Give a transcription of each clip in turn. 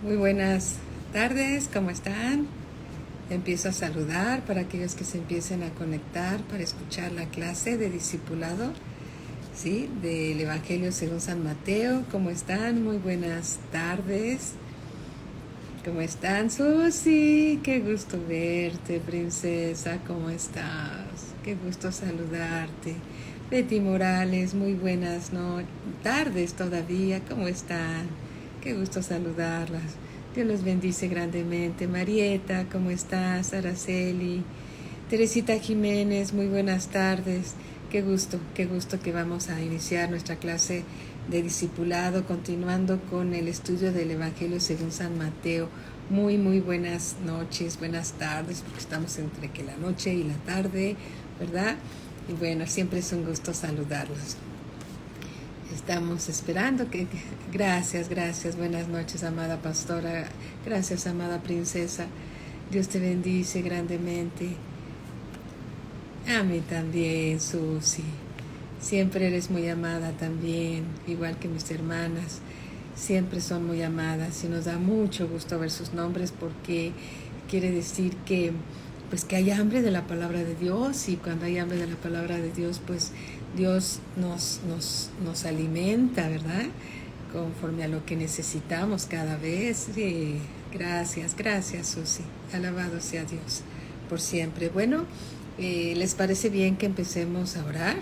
Muy buenas tardes, ¿cómo están? Empiezo a saludar para aquellos que se empiecen a conectar para escuchar la clase de discipulado, ¿sí? Del Evangelio según San Mateo. ¿Cómo están? Muy buenas tardes. ¿Cómo están, Susi? Qué gusto verte, princesa. ¿Cómo estás? Qué gusto saludarte. Betty Morales, muy buenas tardes todavía. ¿Cómo están? Qué gusto saludarlas. Dios los bendice grandemente. Marieta, ¿cómo estás? Araceli, Teresita Jiménez, muy buenas tardes. Qué gusto que vamos a iniciar nuestra clase de discipulado, continuando con el estudio del Evangelio según San Mateo. Muy buenas noches, buenas tardes, porque estamos entre que la noche y la tarde, ¿verdad? Y bueno, siempre es un gusto saludarlos. Estamos esperando que... Gracias, buenas noches, amada pastora. Gracias, amada princesa. Dios te bendice grandemente. A mí también, Susi. Siempre eres muy amada también, igual que mis hermanas. Siempre son muy amadas y nos da mucho gusto ver sus nombres porque quiere decir que hay hambre de la palabra de Dios, y cuando hay hambre de la palabra de Dios, pues Dios nos alimenta, ¿verdad? Conforme a lo que necesitamos cada vez. Sí, gracias, Susi. Alabado sea Dios por siempre. Bueno, ¿les parece bien que empecemos a orar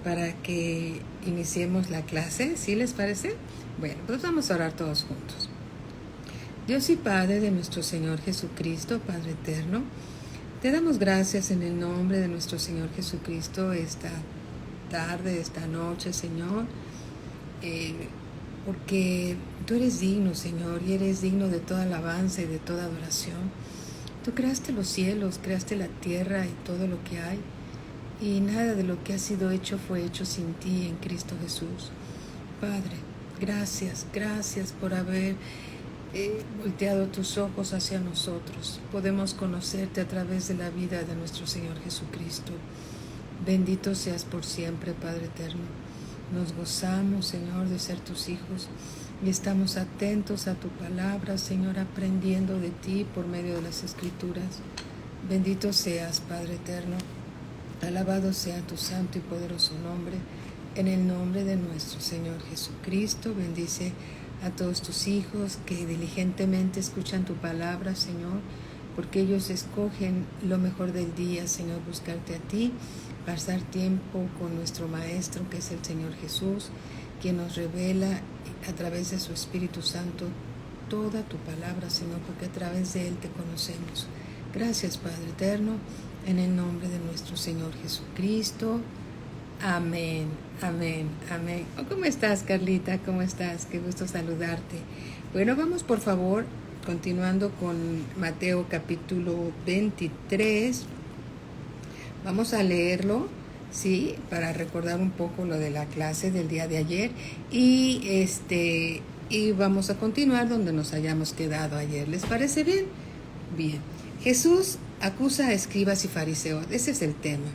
para que iniciemos la clase? ¿Sí les parece? Bueno, pues vamos a orar todos juntos. Dios y Padre de nuestro Señor Jesucristo, Padre eterno, te damos gracias en el nombre de nuestro Señor Jesucristo esta tarde, esta noche, Señor, porque tú eres digno, Señor, y eres digno de toda alabanza y de toda adoración. Tú creaste los cielos, creaste la tierra y todo lo que hay, y nada de lo que ha sido hecho fue hecho sin ti en Cristo Jesús. Padre, gracias por haber volteado tus ojos hacia nosotros. Podemos conocerte a través de la vida de nuestro Señor Jesucristo. Bendito seas por siempre, Padre eterno. Nos gozamos, Señor, de ser tus hijos, y estamos atentos a tu palabra, Señor, aprendiendo de ti por medio de las Escrituras. Bendito seas, Padre eterno. Alabado sea tu santo y poderoso nombre. En el nombre de nuestro Señor Jesucristo, bendice a todos tus hijos que diligentemente escuchan tu palabra, Señor, porque ellos escogen lo mejor del día, Señor, buscarte a ti, pasar tiempo con nuestro Maestro, que es el Señor Jesús, quien nos revela a través de su Espíritu Santo toda tu palabra, Señor, porque a través de Él te conocemos. Gracias, Padre eterno, en el nombre de nuestro Señor Jesucristo. Amén. ¿Cómo estás, Carlita? ¿Cómo estás? Qué gusto saludarte. Bueno, vamos por favor, continuando con Mateo capítulo 23. Vamos a leerlo, ¿sí? Para recordar un poco lo de la clase del día de ayer. Y vamos a continuar donde nos hayamos quedado ayer. ¿Les parece bien? Bien. Jesús acusa a escribas y fariseos. Ese es el tema.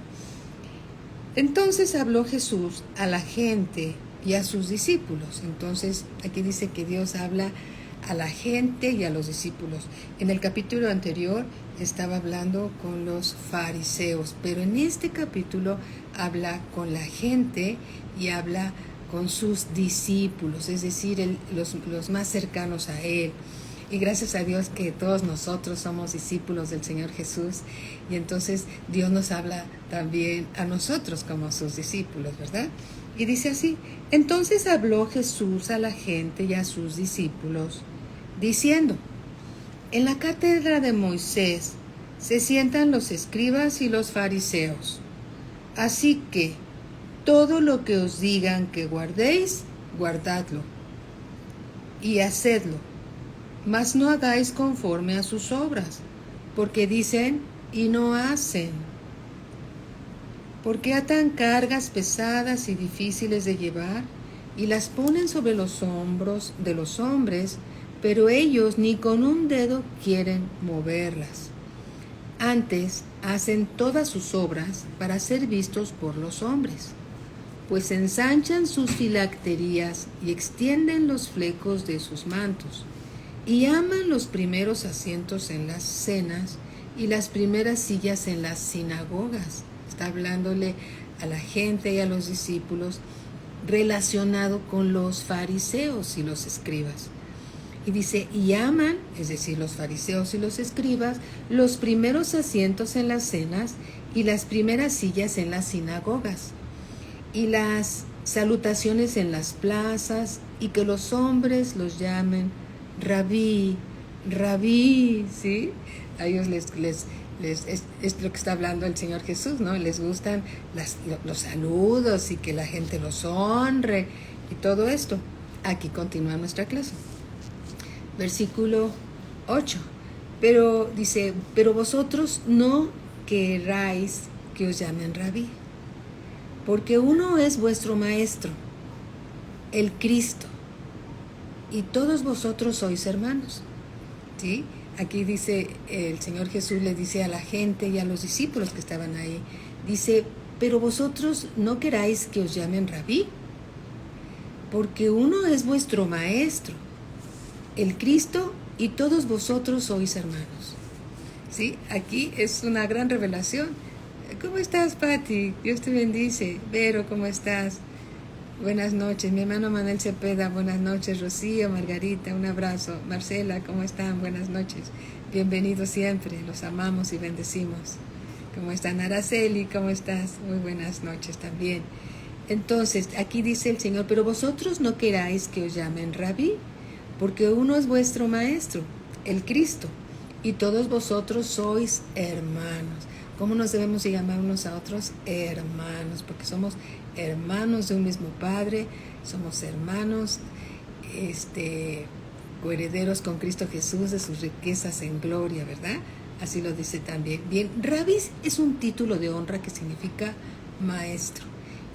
Entonces habló Jesús a la gente y a sus discípulos. Entonces aquí dice que Dios habla a la gente y a los discípulos. En el capítulo anterior estaba hablando con los fariseos, pero en este capítulo habla con la gente y habla con sus discípulos, es decir, los más cercanos a Él. Y gracias a Dios que todos nosotros somos discípulos del Señor Jesús, y entonces Dios nos habla también a nosotros como sus discípulos, ¿verdad? Y dice así: entonces habló Jesús a la gente y a sus discípulos, diciendo: en la cátedra de Moisés se sientan los escribas y los fariseos. Así que todo lo que os digan que guardéis, guardadlo y hacedlo. Mas no hagáis conforme a sus obras, porque dicen y no hacen. Porque atan cargas pesadas y difíciles de llevar, y las ponen sobre los hombros de los hombres, pero ellos ni con un dedo quieren moverlas. Antes hacen todas sus obras para ser vistos por los hombres, pues ensanchan sus filacterías y extienden los flecos de sus mantos, y aman los primeros asientos en las cenas y las primeras sillas en las sinagogas. Está hablándole a la gente y a los discípulos relacionado con los fariseos y los escribas. Y dice, y aman, es decir, los fariseos y los escribas, los primeros asientos en las cenas y las primeras sillas en las sinagogas, y las salutaciones en las plazas, y que los hombres los llamen rabí, rabí, ¿sí? A ellos es lo que está hablando el Señor Jesús, ¿no? Les gustan los saludos y que la gente los honre y todo esto. Aquí continúa nuestra clase. Versículo 8. Pero dice, pero vosotros no queráis que os llamen rabí, porque uno es vuestro maestro, el Cristo, y todos vosotros sois hermanos. ¿Sí? Aquí dice, el Señor Jesús le dice a la gente y a los discípulos que estaban ahí, dice, pero vosotros no queráis que os llamen rabí, porque uno es vuestro maestro, el Cristo, y todos vosotros sois hermanos. ¿Sí? Aquí es una gran revelación. ¿Cómo estás, Pati? Dios te bendice. Vero, ¿cómo estás? Buenas noches. Mi hermano Manuel Cepeda, buenas noches. Rocío, Margarita, un abrazo. Marcela, ¿cómo están? Buenas noches. Bienvenidos siempre. Los amamos y bendecimos. ¿Cómo están? Araceli, ¿cómo estás? Muy buenas noches también. Entonces, aquí dice el Señor, pero vosotros no queráis que os llamen rabí, porque uno es vuestro maestro, el Cristo, y todos vosotros sois hermanos. ¿Cómo nos debemos llamar unos a otros? Hermanos, porque somos hermanos de un mismo Padre, somos hermanos, coherederos con Cristo Jesús de sus riquezas en gloria, ¿verdad? Así lo dice también. Bien, Rabí es un título de honra que significa maestro,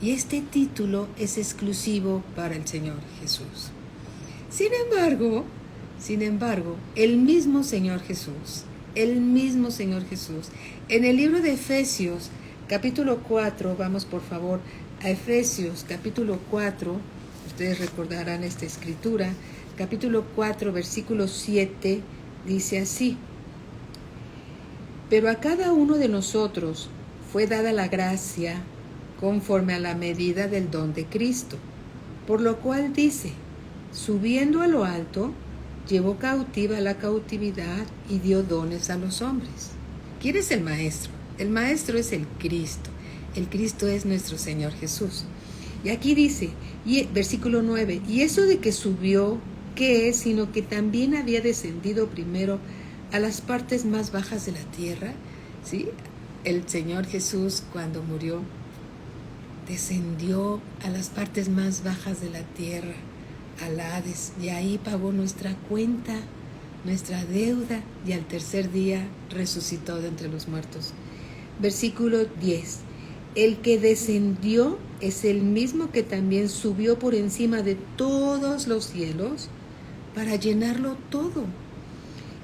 y este título es exclusivo para el Señor Jesús. Sin embargo, el mismo Señor Jesús, en el libro de Efesios, capítulo 4, vamos por favor a Efesios, capítulo 4, ustedes recordarán esta escritura, capítulo 4, versículo 7, dice así, pero a cada uno de nosotros fue dada la gracia conforme a la medida del don de Cristo, por lo cual dice, subiendo a lo alto, llevó cautiva la cautividad y dio dones a los hombres. ¿Quién es el maestro? El maestro es el Cristo. El Cristo es nuestro Señor Jesús. Y aquí dice, versículo 9, y eso de que subió, ¿qué es? Sino que también había descendido primero a las partes más bajas de la tierra. ¿Sí? El Señor Jesús, cuando murió, descendió a las partes más bajas de la tierra, al Hades, y ahí pagó nuestra cuenta, nuestra deuda, y al tercer día resucitó de entre los muertos. Versículo 10. El que descendió es el mismo que también subió por encima de todos los cielos para llenarlo todo.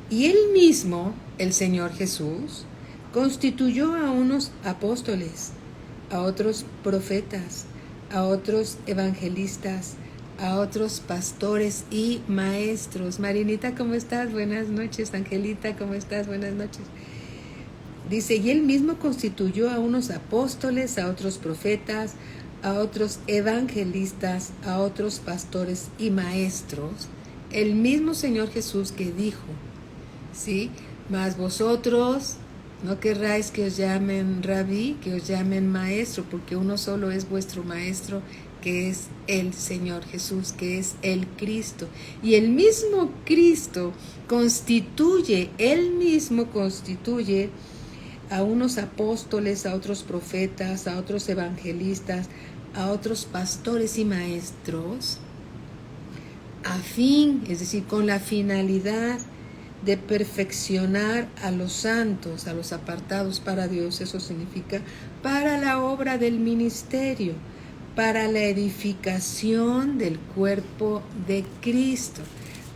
Y él mismo, el Señor Jesús, constituyó a unos apóstoles, a otros profetas, a otros evangelistas, a otros pastores y maestros. Marinita, ¿cómo estás? Buenas noches. Angelita, ¿cómo estás? Buenas noches. Dice, y él mismo constituyó a unos apóstoles, a otros profetas, a otros evangelistas, a otros pastores y maestros. El mismo Señor Jesús que dijo, ¿sí? Mas vosotros no querráis que os llamen rabí, que os llamen maestro, porque uno solo es vuestro maestro, que es el Señor Jesús, que es el Cristo. Y el mismo Cristo él mismo constituye a unos apóstoles, a otros profetas, a otros evangelistas, a otros pastores y maestros, es decir, con la finalidad de perfeccionar a los santos, a los apartados para Dios. Eso significa para la obra del ministerio, para la edificación del cuerpo de Cristo,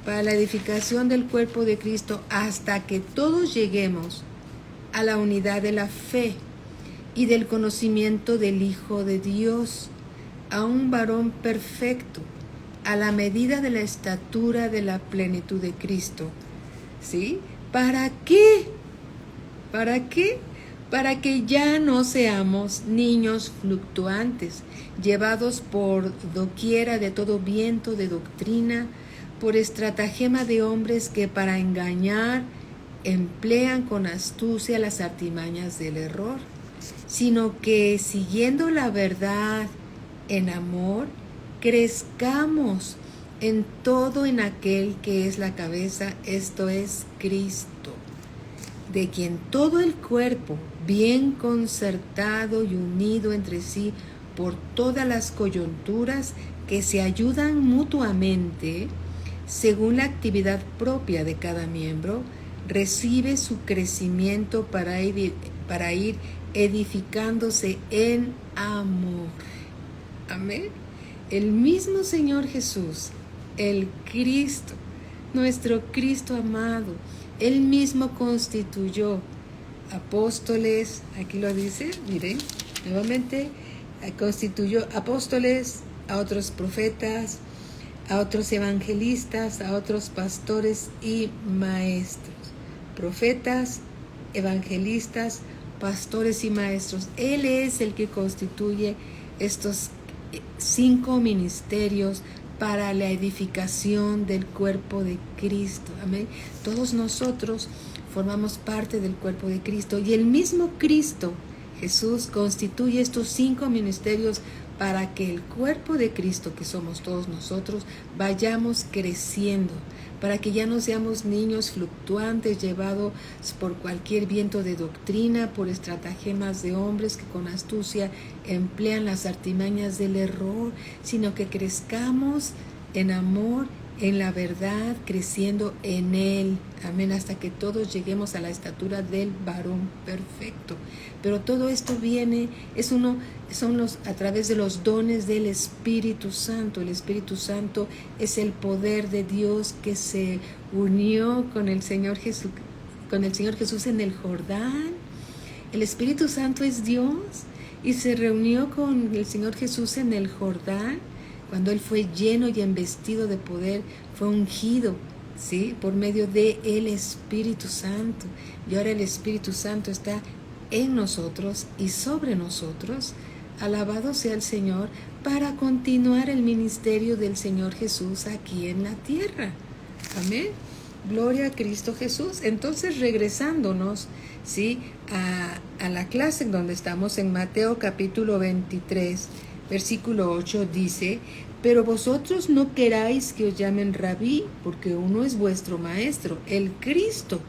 para la edificación del cuerpo de Cristo, hasta que todos lleguemos a la unidad de la fe y del conocimiento del Hijo de Dios, a un varón perfecto, a la medida de la estatura de la plenitud de Cristo. ¿Sí? ¿Para qué? ¿Para qué? Para que ya no seamos niños fluctuantes, llevados por doquiera de todo viento de doctrina, por estratagema de hombres que para engañar emplean con astucia las artimañas del error, sino que siguiendo la verdad en amor, crezcamos en todo en aquel que es la cabeza, esto es Cristo, de quien todo el cuerpo, bien concertado y unido entre sí por todas las coyunturas que se ayudan mutuamente, según la actividad propia de cada miembro, recibe su crecimiento para ir edificándose en amor. Amén. El mismo Señor Jesús, el Cristo, nuestro Cristo amado, Él mismo constituyó apóstoles, aquí lo dice, miren, nuevamente, constituyó apóstoles, a otros profetas, a otros evangelistas, a otros pastores y maestros. Profetas, evangelistas, pastores y maestros. Él es el que constituye estos 5 ministerios para la edificación del cuerpo de Cristo. Amén. Todos nosotros formamos parte del cuerpo de Cristo y el mismo Cristo, Jesús, constituye estos 5 ministerios para que el cuerpo de Cristo, que somos todos nosotros, vayamos creciendo, para que ya no seamos niños fluctuantes llevados por cualquier viento de doctrina, por estratagemas de hombres que con astucia emplean las artimañas del error, sino que crezcamos en amor, en la verdad, creciendo en Él. Amén, hasta que todos lleguemos a la estatura del varón perfecto. Pero todo esto viene, a través de los dones del Espíritu Santo. El Espíritu Santo es el poder de Dios que se unió con el Señor Jesús en el Jordán. El Espíritu Santo es Dios y se reunió con el Señor Jesús en el Jordán. Cuando Él fue lleno y embestido de poder, fue ungido, ¿sí?, por medio de el Espíritu Santo. Y ahora el Espíritu Santo está en nosotros y sobre nosotros. Alabado sea el Señor, para continuar el ministerio del Señor Jesús aquí en la tierra. Amén. Gloria a Cristo Jesús. Entonces, regresándonos, ¿sí?, a la clase en donde estamos en Mateo capítulo 23, versículo 8, dice: pero vosotros no queráis que os llamen rabí, porque uno es vuestro maestro, el Cristo,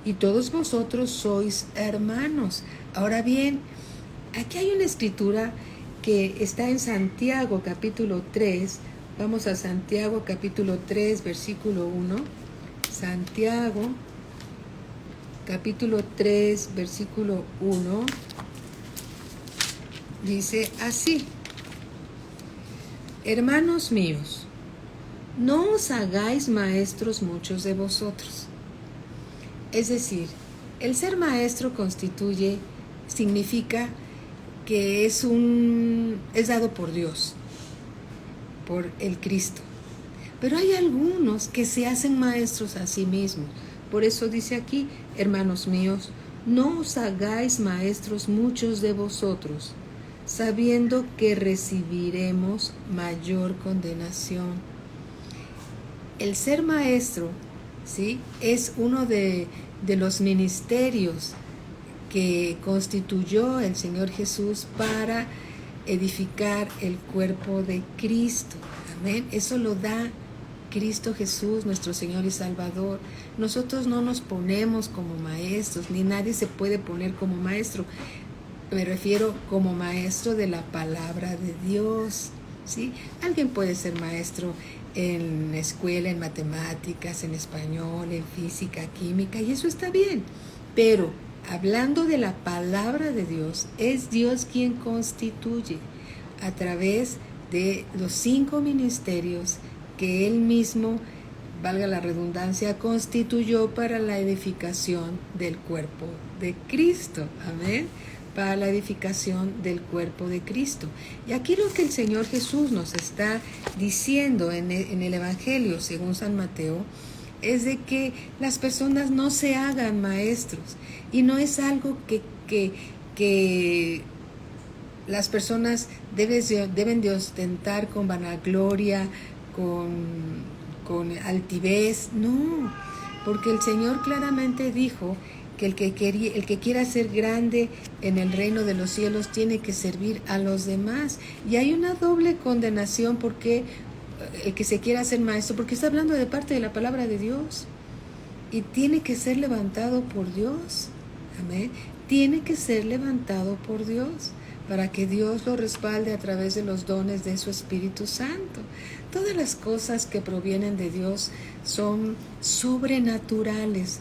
y todos vosotros sois hermanos. Ahora bien, aquí hay una escritura que está en Santiago capítulo 3. Vamos a Santiago capítulo 3, versículo 1. Santiago capítulo 3, versículo 1. Dice así: hermanos míos, no os hagáis maestros muchos de vosotros. Es decir, el ser maestro significa que es dado por Dios, por el Cristo. Pero hay algunos que se hacen maestros a sí mismos. Por eso dice aquí: hermanos míos, no os hagáis maestros muchos de vosotros, sabiendo que recibiremos mayor condenación. El ser maestro, ¿sí?, es uno de los ministerios que constituyó el Señor Jesús para edificar el cuerpo de Cristo. Amén. Eso lo da Cristo Jesús, nuestro Señor y Salvador. Nosotros no nos ponemos como maestros, ni nadie se puede poner como maestro. Me refiero como maestro de la palabra de Dios, ¿sí? Alguien puede ser maestro en la escuela, en matemáticas, en español, en física, química, y eso está bien. Pero hablando de la palabra de Dios, es Dios quien constituye a través de los 5 ministerios que Él mismo, valga la redundancia, constituyó para la edificación del cuerpo de Cristo. Amén. para la edificación del cuerpo de Cristo. Y aquí lo que el Señor Jesús nos está diciendo en el Evangelio, según San Mateo, es de que las personas no se hagan maestros. Y no es algo que las personas deben de ostentar con vanagloria, con altivez. No, porque el Señor claramente dijo que el que quiera ser grande en el reino de los cielos tiene que servir a los demás. Y hay una doble condenación porque el que se quiera hacer maestro, porque está hablando de parte de la palabra de Dios. Y tiene que ser levantado por Dios. Amén. Tiene que ser levantado por Dios para que Dios lo respalde a través de los dones de su Espíritu Santo. Todas las cosas que provienen de Dios son sobrenaturales.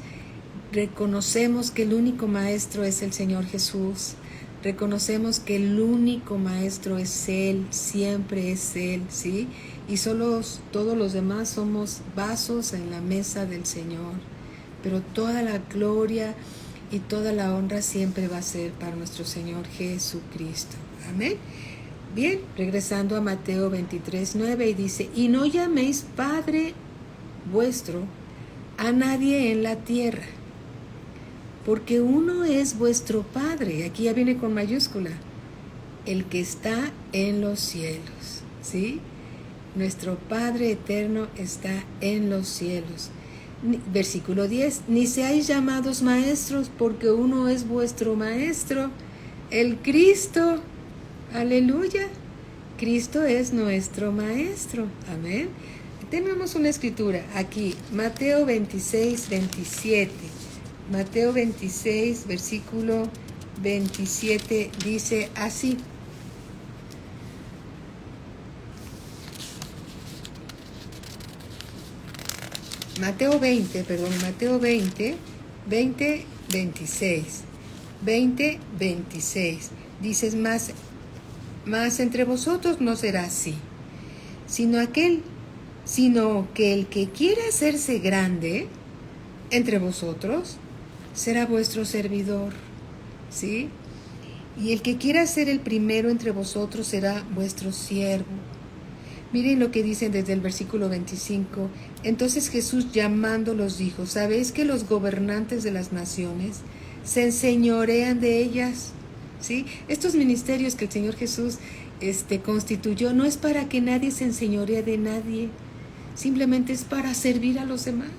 Reconocemos que el único maestro es el Señor Jesús. Reconocemos que el único maestro es Él, siempre es Él, ¿sí? Y todos los demás somos vasos en la mesa del Señor. Pero toda la gloria y toda la honra siempre va a ser para nuestro Señor Jesucristo. Amén. Bien, regresando a Mateo 23:9, y dice: y no llaméis Padre vuestro a nadie en la tierra, porque uno es vuestro Padre. Aquí ya viene con mayúscula: el que está en los cielos, ¿sí? Nuestro Padre eterno está en los cielos. Versículo 10: ni seáis llamados maestros, porque uno es vuestro maestro, el Cristo. Aleluya. Cristo es nuestro maestro. Amén. Tenemos una escritura aquí, Mateo 26:27. Mateo 26, versículo 27, dice así: Mateo 20, 26. 26. Dices: mas entre vosotros no será así, sino que el que quiera hacerse grande entre vosotros será vuestro servidor, ¿sí? Y el que quiera ser el primero entre vosotros será vuestro siervo. Miren lo que dicen desde el versículo 25. Entonces Jesús llamándolos dijo: ¿sabéis que los gobernantes de las naciones se enseñorean de ellas? ¿Sí? Estos ministerios que el Señor Jesús constituyó no es para que nadie se enseñoree de nadie, simplemente es para servir a los demás.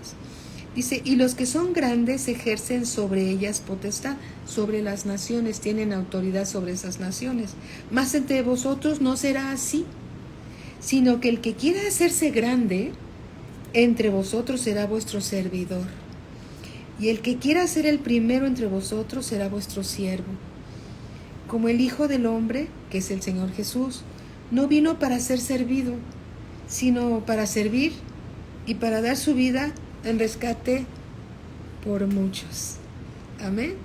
Dice: y los que son grandes ejercen sobre ellas potestad, sobre las naciones, tienen autoridad sobre esas naciones. Mas entre vosotros no será así, sino que el que quiera hacerse grande entre vosotros será vuestro servidor, y el que quiera ser el primero entre vosotros será vuestro siervo. Como el Hijo del Hombre, que es el Señor Jesús, no vino para ser servido, sino para servir y para dar su vida en rescate por muchos. Amén.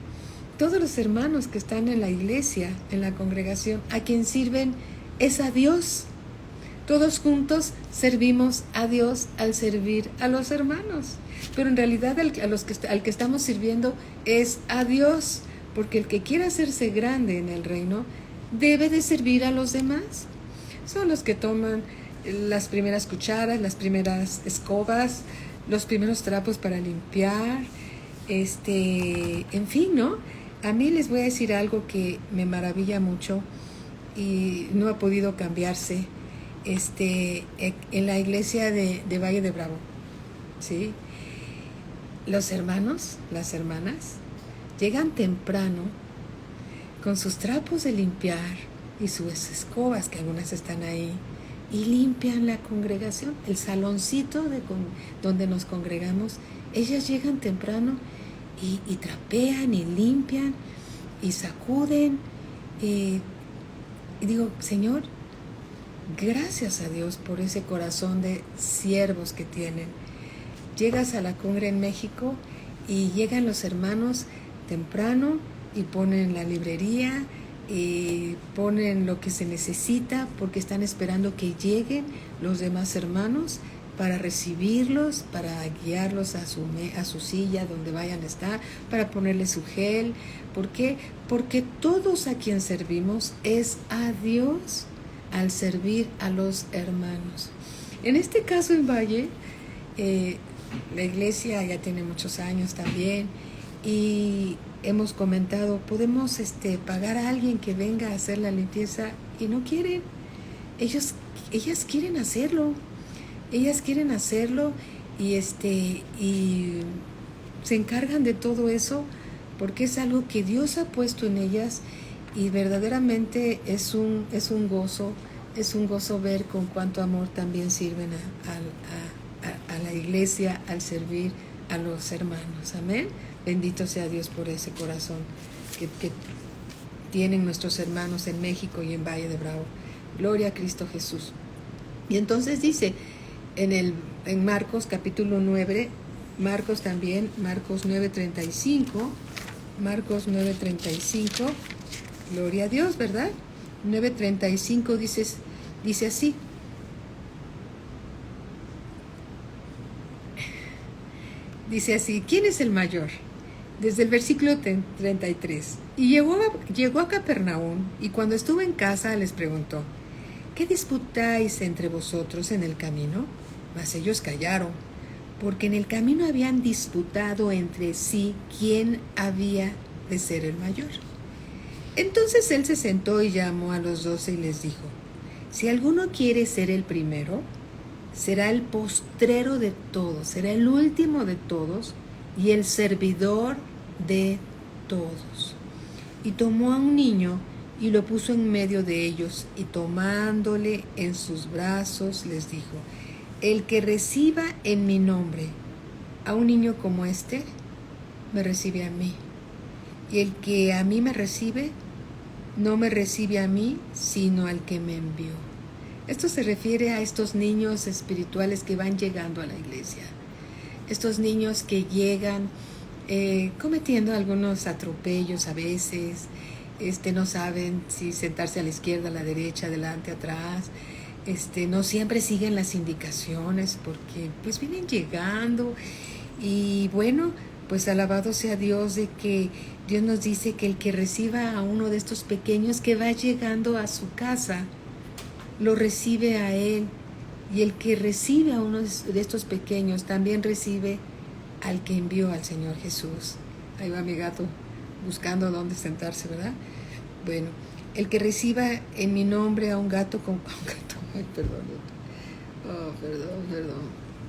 Todos los hermanos que están en la iglesia, en la congregación, a quien sirven es a Dios. Todos juntos servimos a Dios al servir a los hermanos. Pero en realidad al que estamos sirviendo es a Dios, porque el que quiera hacerse grande en el reino debe de servir a los demás. Son los que toman las primeras cucharas, las primeras escobas, los primeros trapos para limpiar, en fin, ¿no? A mí les voy a decir algo que me maravilla mucho y no ha podido cambiarse. En la iglesia de Valle de Bravo, ¿sí? Los hermanos, las hermanas, llegan temprano con sus trapos de limpiar y sus escobas, que algunas están ahí, y limpian la congregación, el saloncito donde nos congregamos. Ellas llegan temprano y trapean y limpian y sacuden. Y digo: Señor, gracias a Dios por ese corazón de siervos que tienen. Llegas a la congre en México y llegan los hermanos temprano y ponen la librería y ponen lo que se necesita, porque están esperando que lleguen los demás hermanos para recibirlos, para guiarlos a su silla donde vayan a estar, para ponerle su gel. ¿Por qué? Porque todos a quien servimos es a Dios al servir a los hermanos. En este caso en Valle, la iglesia ya tiene muchos años también y hemos comentado, podemos pagar a alguien que venga a hacer la limpieza y no quieren. Ellas quieren hacerlo. Ellas quieren hacerlo y se encargan de todo eso porque es algo que Dios ha puesto en ellas y verdaderamente es un gozo ver con cuánto amor también sirven a la iglesia al servir a los hermanos. Amén. Bendito sea Dios por ese corazón que tienen nuestros hermanos en México y en Valle de Bravo. Gloria a Cristo Jesús. Y entonces dice en Marcos capítulo 9, Marcos 9:35, Marcos 9:35, gloria a Dios, ¿verdad? 9:35 dice así. Dice así, ¿quién es el mayor? Desde el versículo 33. Y llegó a Capernaum, y cuando estuvo en casa les preguntó, ¿qué disputáis entre vosotros en el camino? Mas ellos callaron, porque en el camino habían disputado entre sí quién había de ser el mayor. Entonces él se sentó y llamó a los 12 y les dijo, si alguno quiere ser el primero, será el postrero de todos, será el último de todos y el servidor de todos. Y tomó a un niño y lo puso en medio de ellos, y tomándole en sus brazos les dijo, el que reciba en mi nombre a un niño como este, me recibe a mí. Y el que a mí me recibe, no me recibe a mí, sino al que me envió. Esto se refiere a estos niños espirituales que van llegando a la iglesia. Estos niños que llegan cometiendo algunos atropellos a veces, no saben si sentarse a la izquierda, a la derecha, adelante, atrás. No siempre siguen las indicaciones porque pues vienen llegando y bueno, pues alabado sea Dios de que Dios nos dice que el que reciba a uno de estos pequeños que va llegando a su casa, lo recibe a él, y el que recibe a uno de estos pequeños también recibe al que envió al Señor Jesús. Ahí va mi gato buscando dónde sentarse, ¿verdad? Bueno, el que reciba en mi nombre a un gato con... Ay, perdón.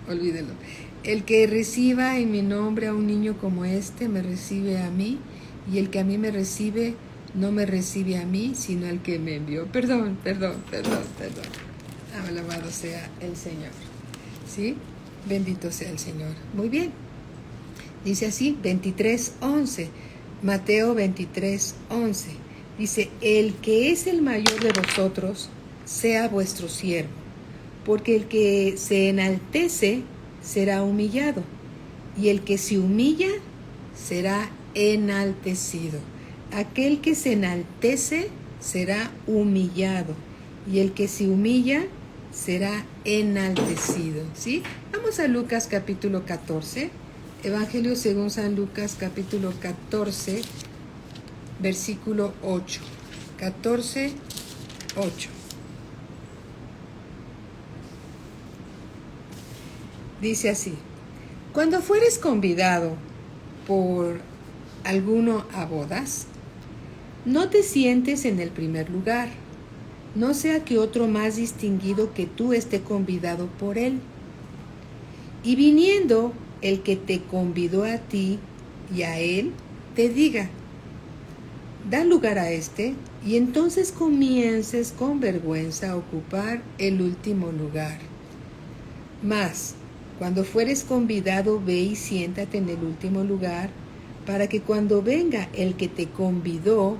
Olvídenlo. El que reciba en mi nombre a un niño como este, me recibe a mí, y el que a mí me recibe, no me recibe a mí, sino al que me envió. Perdón. Alabado sea el Señor. ¿Sí? Bendito sea el Señor. Muy bien. Dice así, 23:11. Mateo 23:11. Dice, el que es el mayor de vosotros, sea vuestro siervo, porque el que se enaltece será humillado, y el que se humilla será enaltecido. Aquel que se enaltece será humillado, y el que se humilla será enaltecido. ¿Sí? Vamos a Lucas capítulo 14, Evangelio según San Lucas capítulo 14, versículo 8. 14:8. Dice así, cuando fueres convidado por alguno a bodas, no te sientes en el primer lugar, no sea que otro más distinguido que tú esté convidado por él. Y viniendo el que te convidó a ti y a él, te diga, da lugar a este, y entonces comiences con vergüenza a ocupar el último lugar. Mas, cuando fueres convidado, ve y siéntate en el último lugar, para que cuando venga el que te convidó,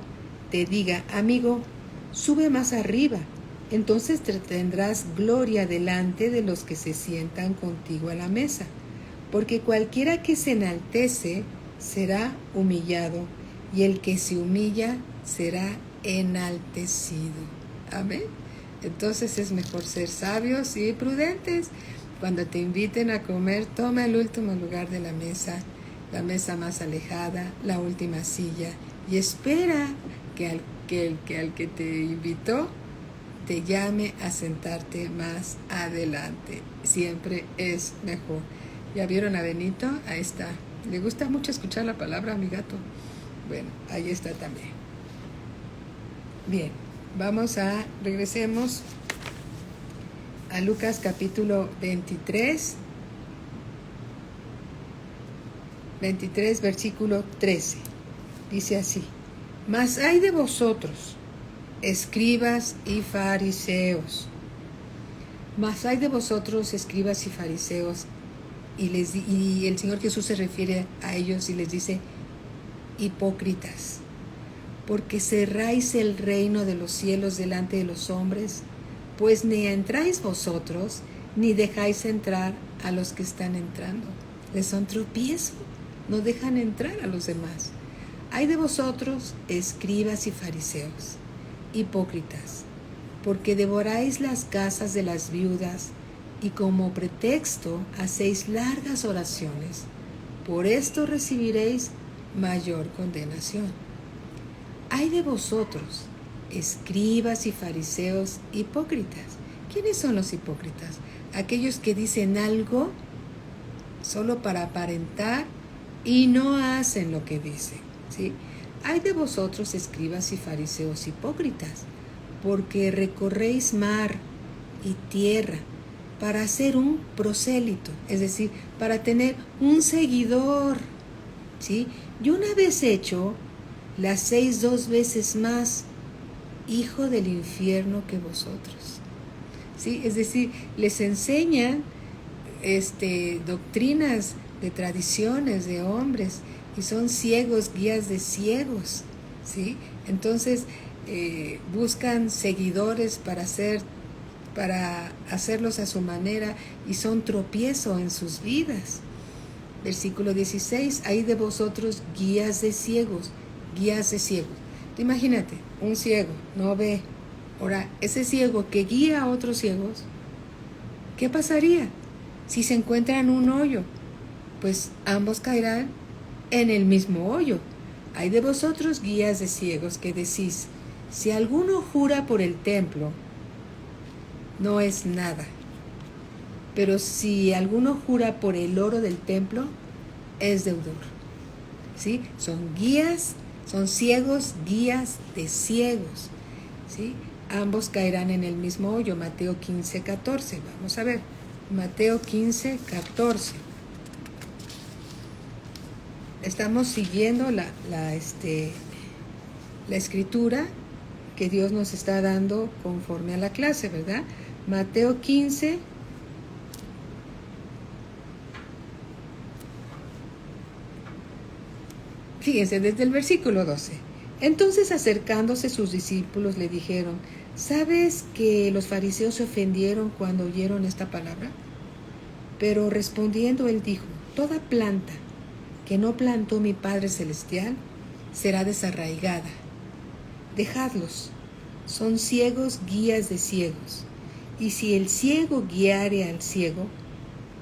te diga, amigo, sube más arriba. Entonces tendrás gloria delante de los que se sientan contigo a la mesa. Porque cualquiera que se enaltece será humillado, y el que se humilla será enaltecido. Amén. Entonces es mejor ser sabios y prudentes. Cuando te inviten a comer, toma el último lugar de la mesa más alejada, la última silla, y espera al que te invitó te llame a sentarte más adelante. Siempre es mejor. ¿Ya vieron a Benito? Ahí está. Le gusta mucho escuchar la palabra a mi gato. Bueno, ahí está también. Bien, regresemos a Lucas capítulo 23, versículo 13. Dice así: Mas hay de vosotros, escribas y fariseos. Mas hay de vosotros, escribas y fariseos. Y el Señor Jesús se refiere a ellos y les dice: hipócritas, porque cerráis el reino de los cielos delante de los hombres, pues ni entráis vosotros, ni dejáis entrar a los que están entrando. Les son tropiezo, no dejan entrar a los demás. Hay de vosotros, escribas y fariseos, hipócritas, porque devoráis las casas de las viudas, y como pretexto hacéis largas oraciones. Por esto recibiréis mayor condenación. Hay de vosotros, escribas y fariseos, hipócritas. ¿Quiénes son los hipócritas? Aquellos que dicen algo solo para aparentar y no hacen lo que dicen, ¿sí? Hay de vosotros, escribas y fariseos, hipócritas, porque recorréis mar y tierra para ser un prosélito, es decir, para tener un seguidor, ¿sí? Y una vez hecho, le hacéis 2 veces más hijo del infierno que vosotros, ¿sí? Es decir, les enseñan doctrinas de tradiciones de hombres y son ciegos, guías de ciegos, ¿sí? Entonces buscan seguidores para hacerlos a su manera y son tropiezo en sus vidas. Versículo 16: hay de vosotros guías de ciegos. Imagínate, un ciego no ve. Ahora, ese ciego que guía a otros ciegos, ¿qué pasaría si se encuentran un hoyo? Pues ambos caerán en el mismo hoyo. Hay de vosotros guías de ciegos que decís: si alguno jura por el templo, no es nada. Pero si alguno jura por el oro del templo, es deudor. ¿Sí? Son ciegos, guías de ciegos. ¿Sí? Ambos caerán en el mismo hoyo. Mateo 15:14. Vamos a ver. Mateo 15:14. Estamos siguiendo la escritura que Dios nos está dando conforme a la clase, ¿verdad? Mateo 15. Fíjense, desde el versículo 12. Entonces, acercándose sus discípulos, le dijeron: ¿sabes que los fariseos se ofendieron cuando oyeron esta palabra? Pero respondiendo él dijo: toda planta que no plantó mi Padre Celestial será desarraigada. Dejadlos, son ciegos, guías de ciegos. Y si el ciego guiare al ciego,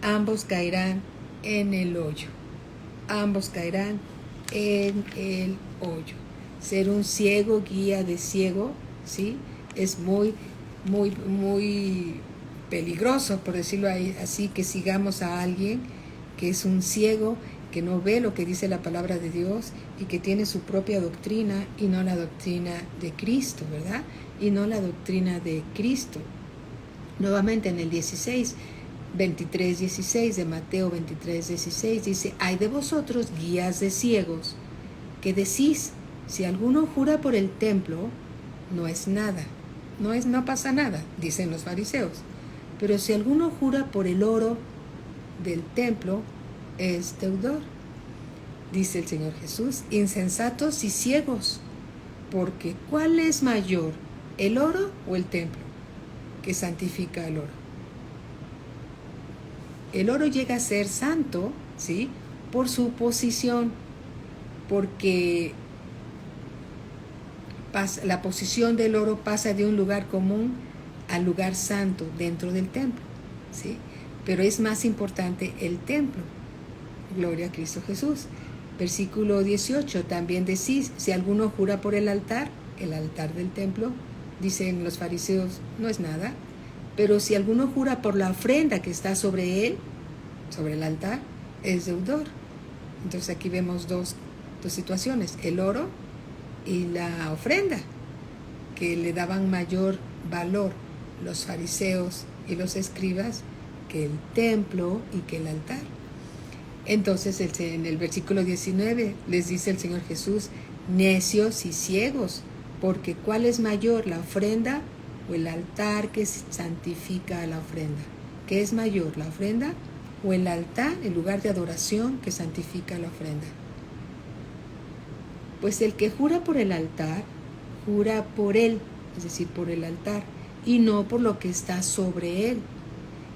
ambos caerán en el hoyo. Ambos caerán en el hoyo. Ser un ciego, guía de ciego, ¿sí? Es muy, muy, muy peligroso, por decirlo así, que sigamos a alguien que es un ciego, que no ve lo que dice la palabra de Dios y que tiene su propia doctrina y no la doctrina de Cristo, ¿verdad? Y no la doctrina de Cristo. Nuevamente en el 23:16 de Mateo 23:16 dice: hay de vosotros, guías de ciegos, que decís: si alguno jura por el templo, no es nada, no pasa nada, dicen los fariseos. Pero si alguno jura por el oro del templo, es deudor. Dice el Señor Jesús: insensatos y ciegos, porque ¿cuál es mayor, el oro o el templo que santifica el oro? El oro llega a ser santo, ¿sí?, por su posición, porque la posición del oro pasa de un lugar común al lugar santo dentro del templo, ¿sí? pero es más importante el templo. Gloria a Cristo Jesús. Versículo 18, también decís, si alguno jura por el altar del templo, dicen los fariseos, no es nada, pero si alguno jura por la ofrenda que está sobre él, sobre el altar, es deudor. Entonces aquí vemos dos situaciones, el oro y la ofrenda, que le daban mayor valor los fariseos y los escribas que el templo y que el altar. Entonces en el versículo 19 les dice el Señor Jesús, necios y ciegos, porque ¿cuál es mayor, la ofrenda o el altar que santifica a la ofrenda? ¿Qué es mayor, la ofrenda o el altar, el lugar de adoración que santifica la ofrenda? Pues el que jura por el altar, jura por él, es decir, por el altar, y no por lo que está sobre él.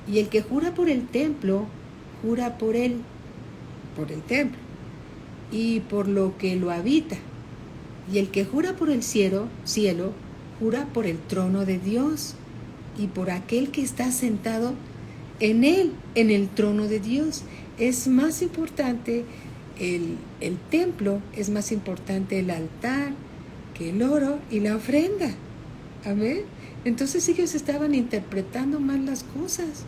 Y el que jura por el templo, jura por él, por el templo, y por lo que lo habita. Y el que jura por el cielo, jura por el trono de Dios, y por aquel que está sentado en él, en el trono de Dios. Es más importante el templo, es más importante el altar que el oro y la ofrenda. Amén. Entonces ellos estaban interpretando mal las cosas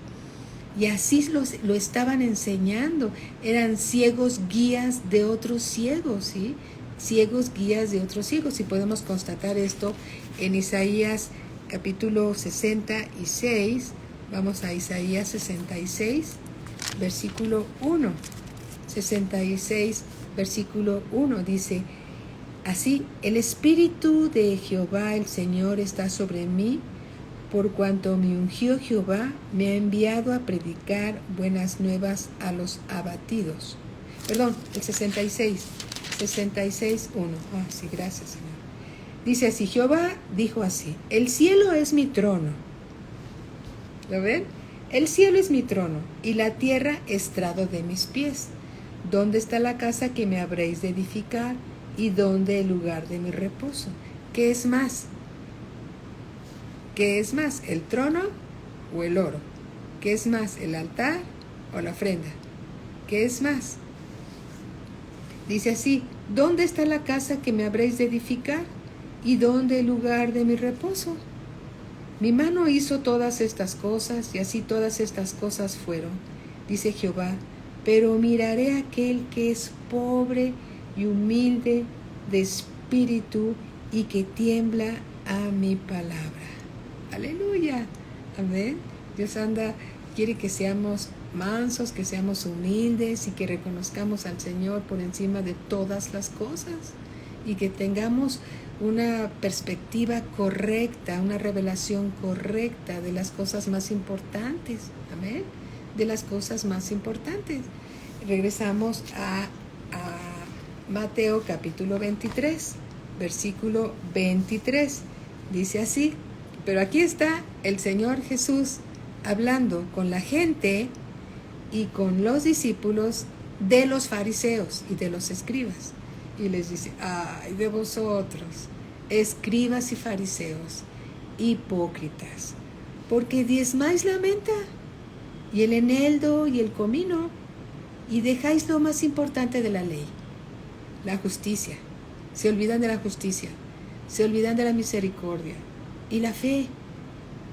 y así lo estaban enseñando. Eran ciegos guías de otros ciegos, ¿sí? Ciegos guías de otros ciegos. Y podemos constatar esto en Isaías capítulo 66. Vamos a Isaías 66, versículo 1. 66, versículo 1 dice, así, el Espíritu de Jehová el Señor está sobre mí, por cuanto me ungió Jehová, me ha enviado a predicar buenas nuevas a los abatidos. Perdón, el 66, 1. Ah, sí, gracias, Señor. Dice así, Jehová dijo así, el cielo es mi trono. ¿Lo ven? El cielo es mi trono y la tierra estrado de mis pies. ¿Dónde está la casa que me habréis de edificar? ¿Y dónde el lugar de mi reposo? ¿Qué es más? ¿Qué es más, el trono o el oro? ¿Qué es más, el altar o la ofrenda? ¿Qué es más? Dice así, ¿dónde está la casa que me habréis de edificar? ¿Y dónde el lugar de mi reposo? Mi mano hizo todas estas cosas, y así todas estas cosas fueron, dice Jehová, pero miraré a aquel que es pobre y humilde de espíritu y que tiembla a mi palabra. Aleluya. Amén. Dios quiere que seamos mansos, que seamos humildes y que reconozcamos al Señor por encima de todas las cosas y que tengamos una perspectiva correcta, una revelación correcta de las cosas más importantes. Amén. De las cosas más importantes. Regresamos a Mateo capítulo 23, versículo 23. Dice así, pero aquí está el Señor Jesús hablando con la gente y con los discípulos de los fariseos y de los escribas. Y les dice, ay de vosotros, escribas y fariseos, hipócritas, porque diezmáis la menta y el eneldo y el comino, y dejáis lo más importante de la ley, la justicia. Se olvidan de la justicia, se olvidan de la misericordia y la fe.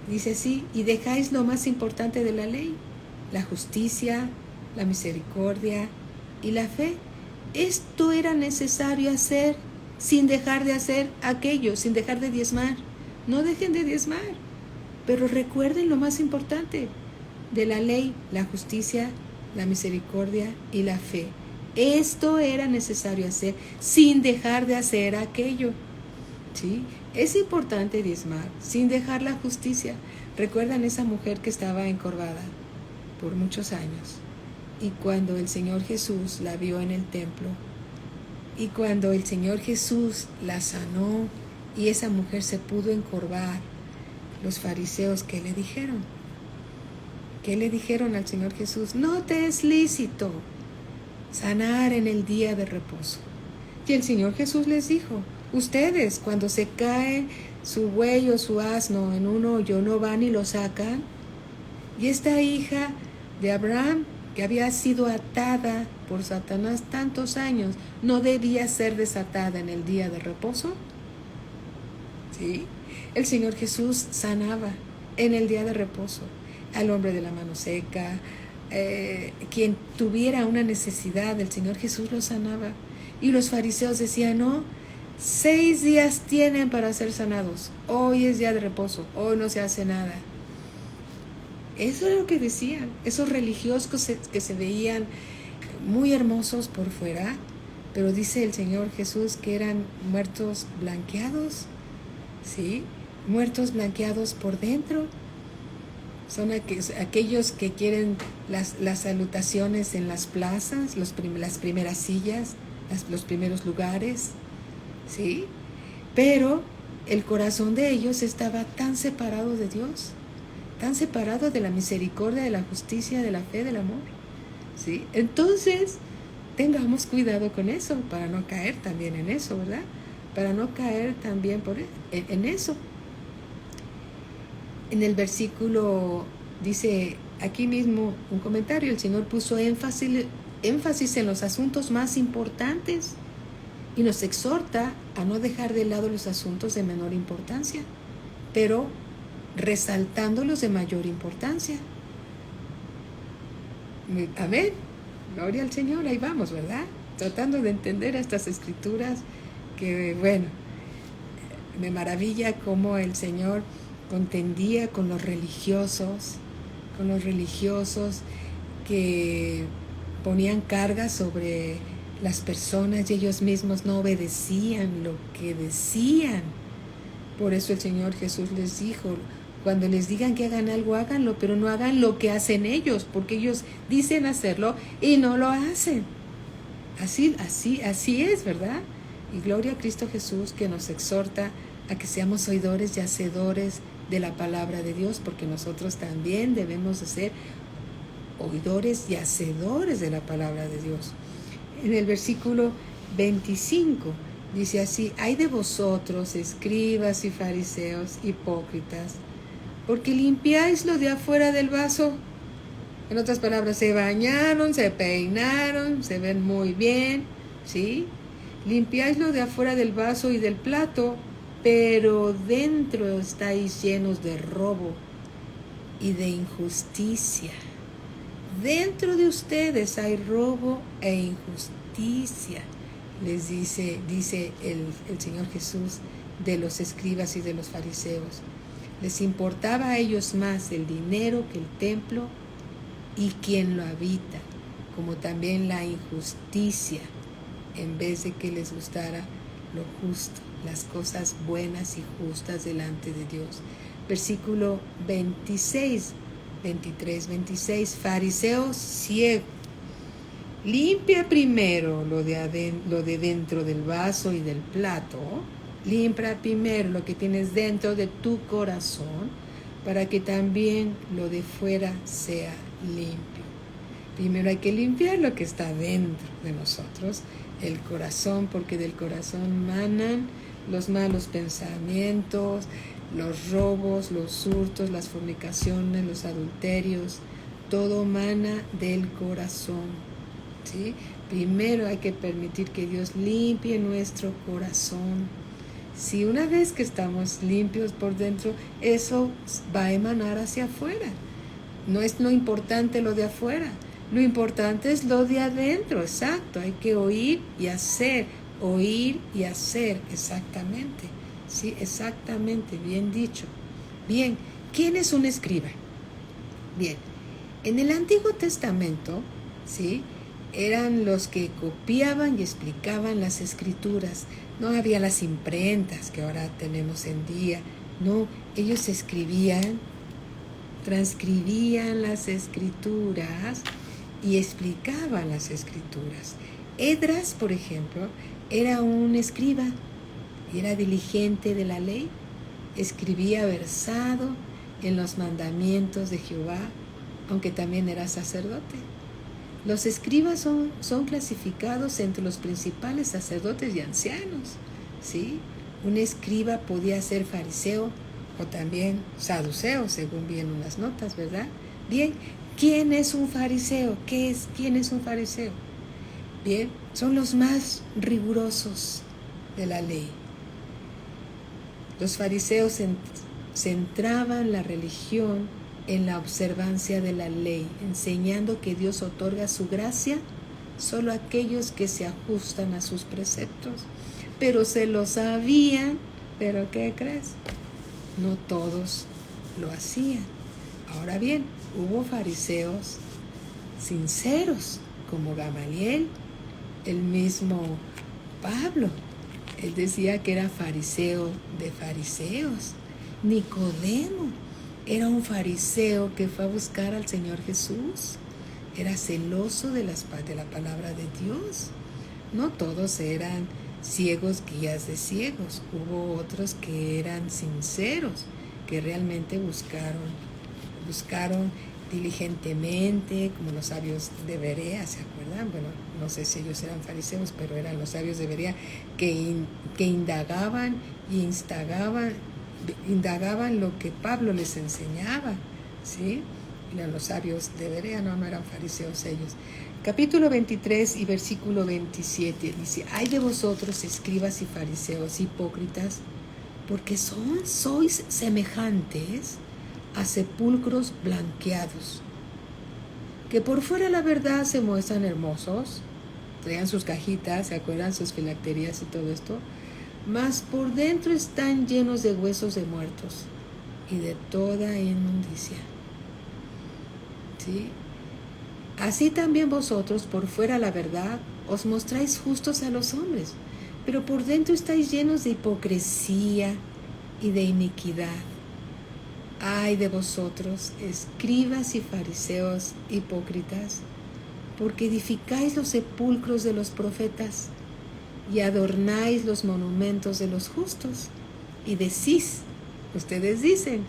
Dice así, y dejáis lo más importante de la ley, la justicia, la misericordia y la fe. Esto era necesario hacer sin dejar de hacer aquello, sin dejar de diezmar. No dejen de diezmar, pero recuerden lo más importante de la ley, la justicia, la misericordia y la fe. Esto era necesario hacer sin dejar de hacer aquello. ¿Sí? Es importante diezmar sin dejar la justicia. ¿Recuerdan esa mujer que estaba encorvada por muchos años? Y cuando el Señor Jesús la vio en el templo, y cuando el Señor Jesús la sanó y esa mujer se pudo encorvar, los fariseos, ¿qué le dijeron? ¿Qué le dijeron al Señor Jesús? No te es lícito sanar en el día de reposo. Y el Señor Jesús les dijo, ustedes cuando se cae su buey o su asno en un hoyo no van y lo sacan. Y esta hija de Abraham, que había sido atada por Satanás tantos años, no debía ser desatada en el día de reposo. ¿Sí? El Señor Jesús sanaba en el día de reposo al hombre de la mano seca, quien tuviera una necesidad, el Señor Jesús lo sanaba. Y los fariseos decían, no, 6 días tienen para ser sanados, hoy es día de reposo, hoy no se hace nada. Eso es lo que decían, esos religiosos que se veían muy hermosos por fuera, pero dice el Señor Jesús que eran muertos blanqueados, ¿sí? Muertos blanqueados por dentro. Son aquellos que quieren las salutaciones en las plazas, las primeras sillas, los primeros lugares, ¿sí? Pero el corazón de ellos estaba tan separado de Dios, tan separado de la misericordia, de la justicia, de la fe, del amor, ¿sí? Entonces, tengamos cuidado con eso, para no caer también en eso, ¿verdad? Para no caer también en eso. En el versículo dice, aquí mismo un comentario, el Señor puso énfasis en los asuntos más importantes y nos exhorta a no dejar de lado los asuntos de menor importancia, pero resaltando los de mayor importancia. Amén. Gloria al Señor, ahí vamos, ¿verdad? Tratando de entender estas escrituras que, bueno, me maravilla cómo el Señor contendía con los religiosos que ponían cargas sobre las personas y ellos mismos no obedecían lo que decían. Por eso el Señor Jesús les dijo, cuando les digan que hagan algo, háganlo, pero no hagan lo que hacen ellos, porque ellos dicen hacerlo y no lo hacen. Así es, ¿verdad? Y gloria a Cristo Jesús, que nos exhorta a que seamos oidores y hacedores de la palabra de Dios, porque nosotros también debemos de ser oidores y hacedores de la palabra de Dios. En el versículo 25 dice así, ay de vosotros, escribas y fariseos, hipócritas, porque limpiáis lo de afuera del vaso. En otras palabras, se bañaron, se peinaron, se ven muy bien, ¿sí? Limpiáis lo de afuera del vaso y del plato, pero dentro estáis llenos de robo y de injusticia. Dentro de ustedes hay robo e injusticia, les dice el Señor Jesús de los escribas y de los fariseos. Les importaba a ellos más el dinero que el templo y quien lo habita, como también la injusticia, en vez de que les gustara lo justo, las cosas buenas y justas delante de Dios. Versículo 26, fariseo ciego, limpia primero lo de dentro del vaso y del plato, limpia primero lo que tienes dentro de tu corazón, para que también lo de fuera sea limpio. Primero hay que limpiar lo que está dentro de nosotros, el corazón, porque del corazón manan los malos pensamientos, los robos, los hurtos, las fornicaciones, los adulterios, todo mana del corazón, ¿sí? Primero hay que permitir que Dios limpie nuestro corazón. Si una vez que estamos limpios por dentro, eso va a emanar hacia afuera. No es lo importante lo de afuera, lo importante es lo de adentro, exacto. Hay que oír y hacer, exactamente. Sí, exactamente, bien dicho. Bien, ¿quién es un escriba? Bien, en el Antiguo Testamento, ¿sí?, eran los que copiaban y explicaban las escrituras. No había las imprentas que ahora tenemos en día. No, ellos escribían, transcribían las escrituras y explicaban las escrituras. Esdras, por ejemplo, era un escriba y era diligente de la ley. Escribía versado en los mandamientos de Jehová, aunque también era sacerdote. Los escribas son clasificados entre los principales sacerdotes y ancianos, ¿sí? Un escriba podía ser fariseo o también saduceo, según vienen las notas, ¿verdad? Bien, ¿Quién es un fariseo? ¿Quién es un fariseo? Bien, son los más rigurosos de la ley. Los fariseos centraban la religión en la observancia de la ley, enseñando que Dios otorga su gracia solo a aquellos que se ajustan a sus preceptos. Pero se lo sabían, ¿pero qué crees? No todos lo hacían. Ahora bien, hubo fariseos sinceros, como Gamaliel, el mismo Pablo. Él decía que era fariseo de fariseos. Nicodemo era un fariseo que fue a buscar al Señor Jesús. Era celoso de la palabra de Dios. No todos eran ciegos guías de ciegos. Hubo otros que eran sinceros, que realmente buscaron diligentemente, como los sabios de Berea, ¿se acuerdan? Bueno, no sé si ellos eran fariseos, pero eran los sabios de Berea que indagaban y indagaban lo que Pablo les enseñaba, ¿sí? Eran los sabios de Berea, no eran fariseos ellos. Capítulo 23 y versículo 27 dice: «Ay de vosotros, escribas y fariseos, hipócritas, porque sois semejantes a sepulcros blanqueados, que por fuera la verdad se muestran hermosos», traían sus cajitas, ¿se acuerdan? Sus filacterías y todo esto, «mas por dentro están llenos de huesos de muertos y de toda inmundicia». ¿Sí? «Así también vosotros, por fuera la verdad, os mostráis justos a los hombres, pero por dentro estáis llenos de hipocresía y de iniquidad. Ay de vosotros, escribas y fariseos hipócritas, porque edificáis los sepulcros de los profetas y adornáis los monumentos de los justos, y decís», ustedes dicen,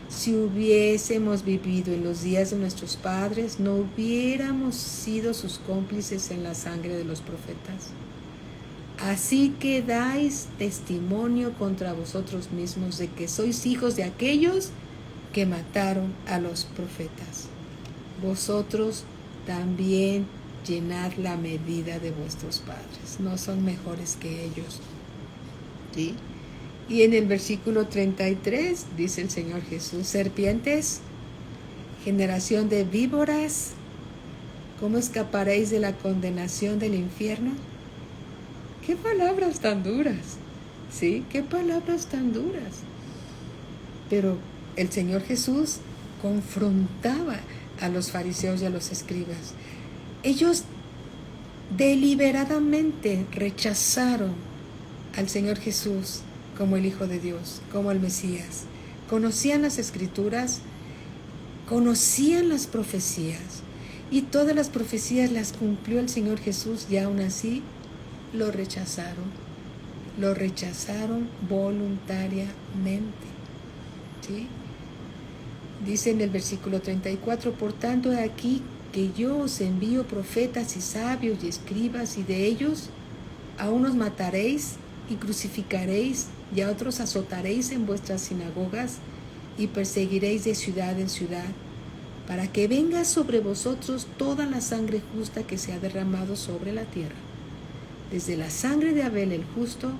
«si hubiésemos vivido en los días de nuestros padres, no hubiéramos sido sus cómplices en la sangre de los profetas. Así que dais testimonio contra vosotros mismos de que sois hijos de aquellos que mataron a los profetas. Vosotros también llenad la medida de vuestros padres». No son mejores que ellos. ¿Sí? Y en el versículo 33 dice el Señor Jesús: «Serpientes, generación de víboras, ¿cómo escaparéis de la condenación del infierno?». ¡Qué palabras tan duras! ¿Sí? ¡Qué palabras tan duras! Pero el Señor Jesús confrontaba a los fariseos y a los escribas. Ellos deliberadamente rechazaron al Señor Jesús como el Hijo de Dios, como el Mesías. Conocían las Escrituras, conocían las profecías, y todas las profecías las cumplió el Señor Jesús, y aún así lo rechazaron voluntariamente. ¿Sí? Dice en el versículo 34: «Por tanto, he aquí que yo os envío profetas y sabios y escribas, y de ellos a unos mataréis y crucificaréis, y a otros azotaréis en vuestras sinagogas, y perseguiréis de ciudad en ciudad, para que venga sobre vosotros toda la sangre justa que se ha derramado sobre la tierra, desde la sangre de Abel el justo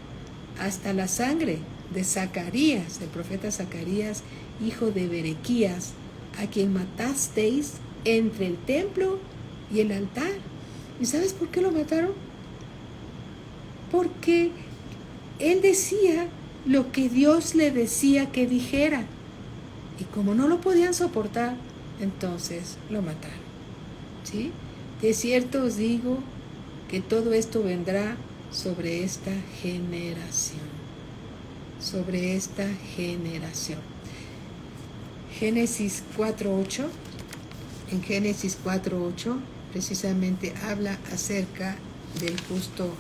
hasta la sangre de Zacarías, el profeta Zacarías, hijo de Berequías, a quien matasteis entre el templo y el altar». ¿Y sabes por qué lo mataron? Porque él decía lo que Dios le decía que dijera, y como no lo podían soportar, entonces lo mataron. ¿Sí? De cierto os digo que todo esto vendrá sobre esta generación. Sobre esta generación. Génesis 4:8. En Génesis 4:8 precisamente habla acerca del justo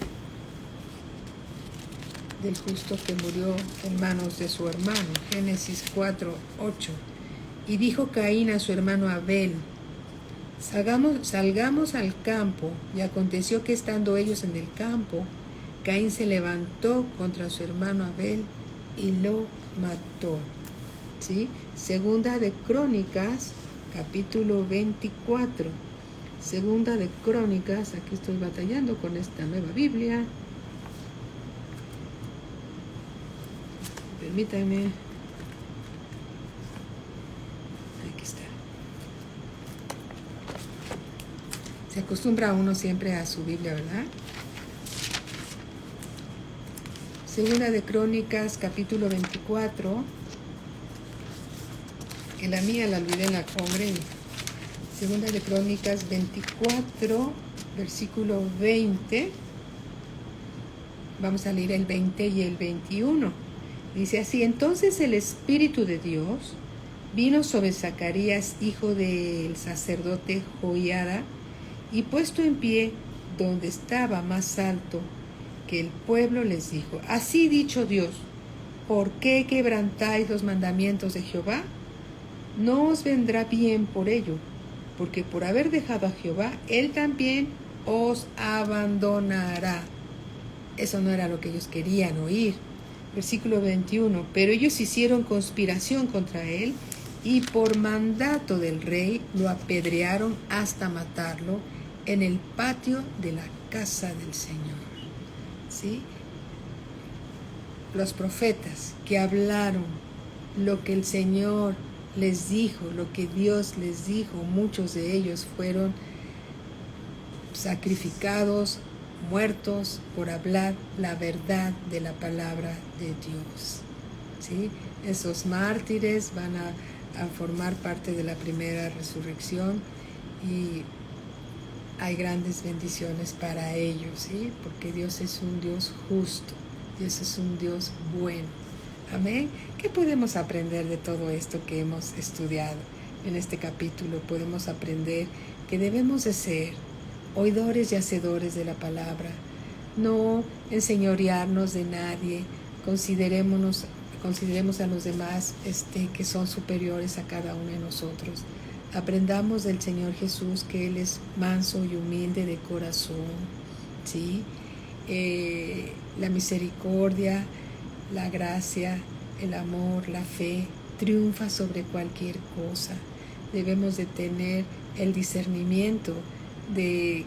que murió en manos de su hermano. Génesis 4:8. «Y dijo Caín a su hermano Abel: salgamos al campo. Y aconteció que estando ellos en el campo, Caín se levantó contra su hermano Abel y lo mató». ¿Sí? Segunda de Crónicas capítulo 24. Segunda de Crónicas, aquí estoy batallando con esta nueva Biblia. Permítanme. Aquí está. Se acostumbra uno siempre a su Biblia, ¿verdad? Segunda de Crónicas, capítulo 24. En la mía la olvidé en la congre. Segunda de Crónicas 24, versículo 20. Vamos a leer el 20 y el 21. Dice así: entonces el Espíritu de Dios vino sobre Zacarías, hijo del sacerdote Joiada, y puesto en pie donde estaba más alto que el pueblo, les dijo: así dicho Dios, ¿por qué quebrantáis los mandamientos de Jehová? No os vendrá bien por ello, porque por haber dejado a Jehová, él también os abandonará. Eso no era lo que ellos querían oír. Versículo 21. Pero ellos hicieron conspiración contra él, y por mandato del rey lo apedrearon hasta matarlo en el patio de la casa del Señor. ¿Sí? Los profetas que hablaron lo que el Señor les dijo, lo que Dios les dijo, muchos de ellos fueron sacrificados, muertos por hablar la verdad de la palabra de Dios. ¿Sí? Esos mártires van a formar parte de la primera resurrección, y hay grandes bendiciones para ellos, ¿sí? Porque Dios es un Dios justo, Dios es un Dios bueno. Amén. ¿Qué podemos aprender de todo esto que hemos estudiado en este capítulo? Podemos aprender que debemos de ser oidores y hacedores de la palabra, no enseñorearnos de nadie. Consideremos a los demás que son superiores a cada uno de nosotros. Aprendamos del Señor Jesús, que Él es manso y humilde de corazón, ¿sí? La misericordia, la gracia, el amor, la fe triunfa sobre cualquier cosa. Debemos de tener el discernimiento de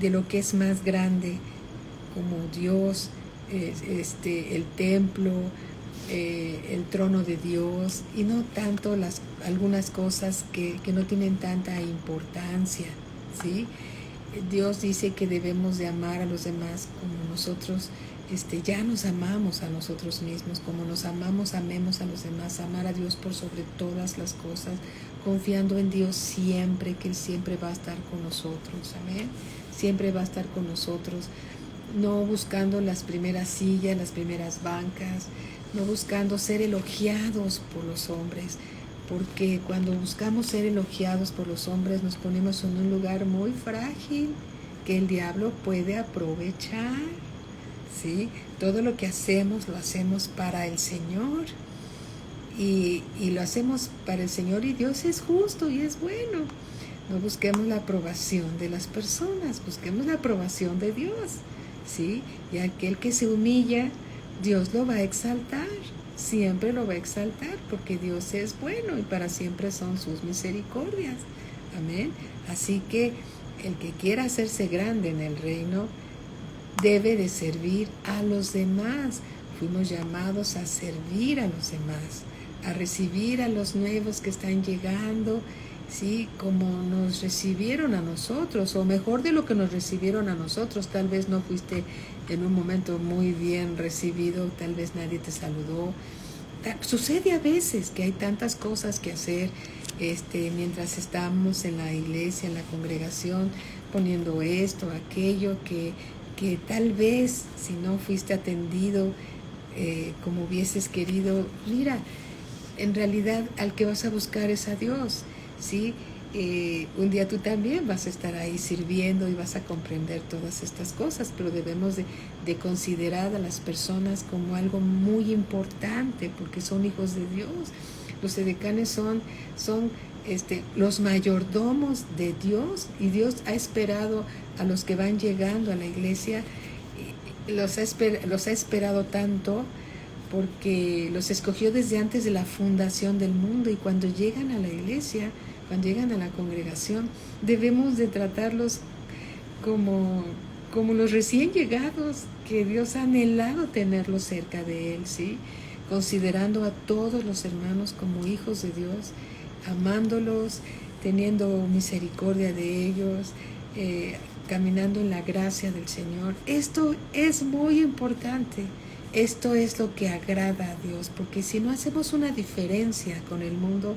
lo que es más grande, como Dios, el templo, el trono de Dios, y no tanto algunas cosas que no tienen tanta importancia, ¿sí? Dios dice que debemos de amar a los demás como nosotros ya nos amamos a nosotros mismos. Como nos amamos, amemos a los demás. Amar a Dios por sobre todas las cosas, confiando en Dios siempre, que Él siempre va a estar con nosotros. Amén. Siempre va a estar con nosotros, no buscando las primeras sillas, las primeras bancas, no buscando ser elogiados por los hombres, porque cuando buscamos ser elogiados por los hombres nos ponemos en un lugar muy frágil que el diablo puede aprovechar. ¿Sí? Todo lo que hacemos lo hacemos para el Señor, y lo hacemos para el Señor, y Dios es justo y es bueno. No busquemos la aprobación de las personas, busquemos la aprobación de Dios, ¿sí? Y aquel que se humilla, Dios lo va a exaltar, siempre lo va a exaltar, porque Dios es bueno y para siempre son sus misericordias. Amén. Así que el que quiera hacerse grande en el reino debe de servir a los demás. Fuimos llamados a servir a los demás, a recibir a los nuevos que están llegando, ¿sí? Como nos recibieron a nosotros, o mejor de lo que nos recibieron a nosotros. Tal vez no fuiste en un momento muy bien recibido, tal vez nadie te saludó. Sucede a veces que hay tantas cosas que hacer mientras estamos en la iglesia, en la congregación, poniendo esto, aquello, que tal vez si no fuiste atendido como hubieses querido, mira, en realidad al que vas a buscar es a Dios, ¿sí? Un día tú también vas a estar ahí sirviendo y vas a comprender todas estas cosas, pero debemos de considerar a las personas como algo muy importante, porque son hijos de Dios. Los edecanes son los mayordomos de Dios, y Dios ha esperado a los que van llegando a la iglesia, los ha esperado tanto, porque los escogió desde antes de la fundación del mundo, y cuando llegan a la iglesia, cuando llegan a la congregación, debemos de tratarlos como los recién llegados, que Dios ha anhelado tenerlos cerca de Él, ¿sí? Considerando a todos los hermanos como hijos de Dios, amándolos, teniendo misericordia de ellos, caminando en la gracia del Señor. Esto es muy importante. Esto es lo que agrada a Dios, porque si no hacemos una diferencia con el mundo,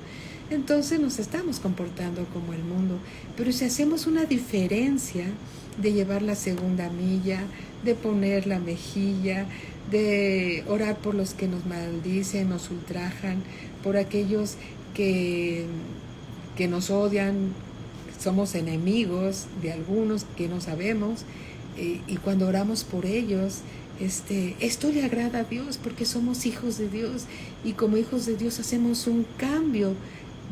entonces nos estamos comportando como el mundo. Pero si hacemos una diferencia de llevar la segunda milla, de poner la mejilla, de orar por los que nos maldicen, nos ultrajan, por aquellos que nos odian, somos enemigos de algunos que no sabemos, y cuando oramos por ellos, esto le agrada a Dios, porque somos hijos de Dios, y como hijos de Dios hacemos un cambio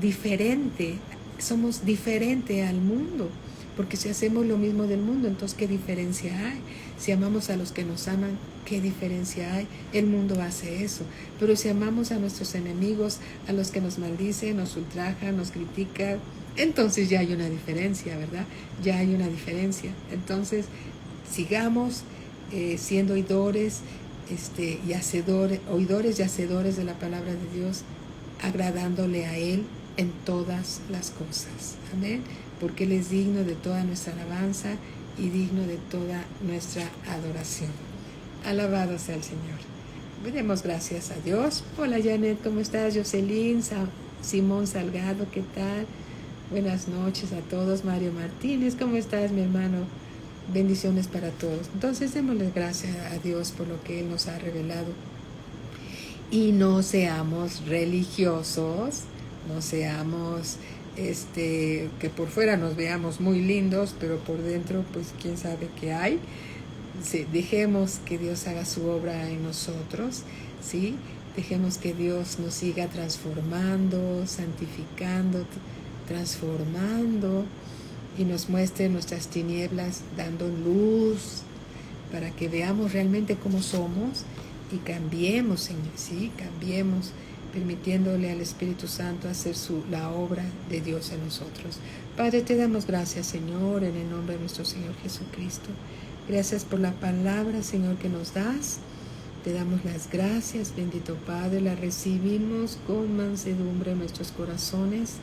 diferente, somos diferente al mundo, porque si hacemos lo mismo del mundo, entonces ¿qué diferencia hay? Si amamos a los que nos aman, ¿qué diferencia hay? El mundo hace eso. Pero si amamos a nuestros enemigos, a los que nos maldicen, nos ultrajan, nos critican, entonces ya hay una diferencia, ¿verdad? Ya hay una diferencia. Entonces, sigamos siendo oidores y hacedores de la palabra de Dios, agradándole a Él en todas las cosas. Amén. Porque Él es digno de toda nuestra alabanza y digno de toda nuestra adoración. Alabado sea el Señor. Demos gracias a Dios. Hola Janet, ¿cómo estás? Jocelyn, Simón Salgado, ¿qué tal? Buenas noches a todos. Mario Martínez, ¿cómo estás, mi hermano? Bendiciones para todos. Entonces, démosle gracias a Dios por lo que Él nos ha revelado. Y no seamos religiosos, no seamos, que por fuera nos veamos muy lindos, pero por dentro, pues, quién sabe qué hay. Sí, dejemos que Dios haga su obra en nosotros, ¿sí? Dejemos que Dios nos siga transformando, santificando, transformando, y nos muestre nuestras tinieblas, dando luz para que veamos realmente cómo somos y cambiemos, Señor, sí, cambiemos, permitiéndole al Espíritu Santo hacer la obra de Dios en nosotros. Padre, te damos gracias, Señor, en el nombre de nuestro Señor Jesucristo. Gracias por la palabra, Señor, que nos das. Te damos las gracias, bendito Padre, la recibimos con mansedumbre en nuestros corazones,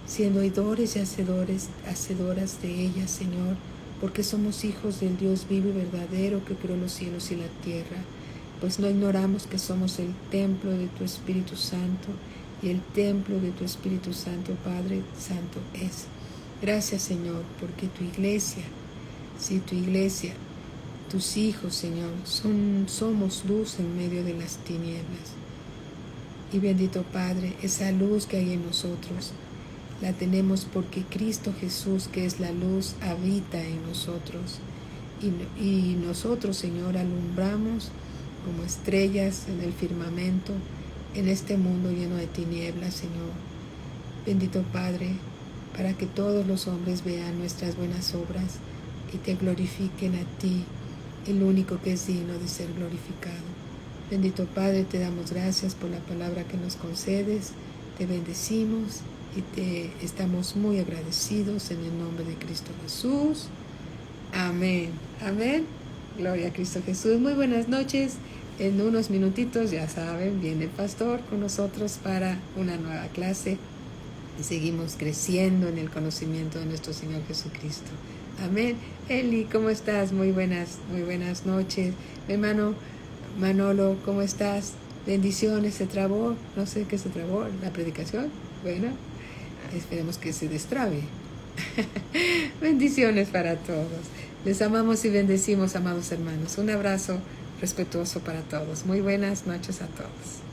siendo oidores y hacedoras de ella, Señor, porque somos hijos del Dios vivo y verdadero que creó los cielos y la tierra, pues no ignoramos que somos el templo de tu Espíritu Santo, y el templo de tu Espíritu Santo, Padre Santo, es. Gracias, Señor, porque tu iglesia, sí, tu iglesia, tus hijos, Señor, somos luz en medio de las tinieblas. Y bendito Padre, esa luz que hay en nosotros, la tenemos porque Cristo Jesús, que es la luz, habita en nosotros. Y nosotros, Señor, alumbramos como estrellas en el firmamento, en este mundo lleno de tinieblas, Señor. Bendito Padre, para que todos los hombres vean nuestras buenas obras y te glorifiquen a ti, el único que es digno de ser glorificado. Bendito Padre, te damos gracias por la palabra que nos concedes, te bendecimos y te estamos muy agradecidos en el nombre de Cristo Jesús. Amén. Amén. Gloria a Cristo Jesús. Muy buenas noches. En unos minutitos, ya saben, viene el pastor con nosotros para una nueva clase. Y seguimos creciendo en el conocimiento de nuestro Señor Jesucristo. Amén. Eli, ¿cómo estás? Muy buenas noches. Mi hermano Manolo, ¿cómo estás? Bendiciones. ¿Se trabó? No sé qué se trabó. ¿La predicación? Bueno, esperemos que se destrabe. Bendiciones para todos. Les amamos y bendecimos, amados hermanos. Un abrazo respetuoso para todos. Muy buenas noches a todos.